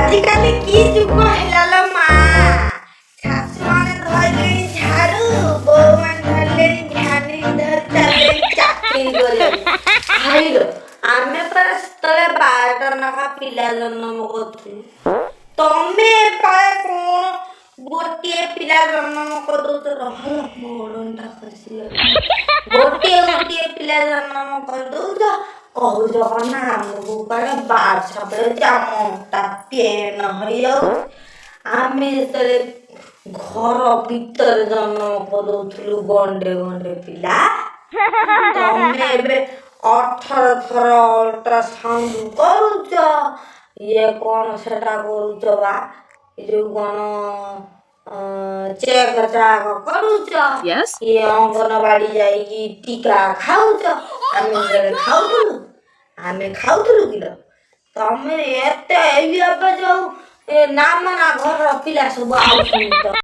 ଆଜିକାଲି କି ଯୁଗ ହେଲାଲୋ ମା। ଶାଶୁମାନେ ଧରିଲେଣି ଝାଡୁ, ବୋହୂମାନେ ଧରିଲେଣି ଭ୍ୟାନି ଧରି ଚାଲିଲେଣି ଚାକିରି କରିବାକୁ। ଭାଇଲୋ ଆମେ ପରା ସେତେବେଳେ 12ଟା ଲେଖା ପିଲା ଜନ୍ମ କରୁଥିଲୁ। ତମେ ଏପାଳେ କଣ ଗୋଟିଏ ପିଲା ଜନ୍ମ କରିଦଉଛ? ରହ ମୋ ଓଢ଼ଣାଟା ଖସିଗଲା। ଗୋଟିଏ ପିଲା ଜନ୍ମ କରିଦଉଛ, କହୁଛ କଣ ଆମକୁ କୁଆଡେ ବାର୍ଷବେଳେ ଆମ ଅଣ୍ଟା ପେନ୍ ହେଇଯାଉଛି। ଆମେ ଯେତେବେଳେ ଘର ଭିତରେ ଜନ୍ମ କରିଦଉଥିଲୁ ଗଣ୍ଡେ ଗଣ୍ଡେ ପିଲା, ତମେ ଏବେ 18 ଥର ଅଲ୍ଟ୍ରାସାଉଣ୍ଡ କରୁଛ। ଇଏ କଣ ସେଟା କରୁଛ ବା, ଯୋଉ କଣ ଚେକ୍ ଚାକ୍ କରୁଛ। ଇଏ ଅଙ୍ଗନବାଡି ଯାଇକି ଟିକା ଖାଉଛ। ଆମେ ଖାଉଥିଲୁ କିଲୋ? ତମେ ଏତେ ଏବେ ଯୋଉ ନାମ ନା ଘରର ପିଲା ସବୁ ଆଉଛନ୍ତି ତ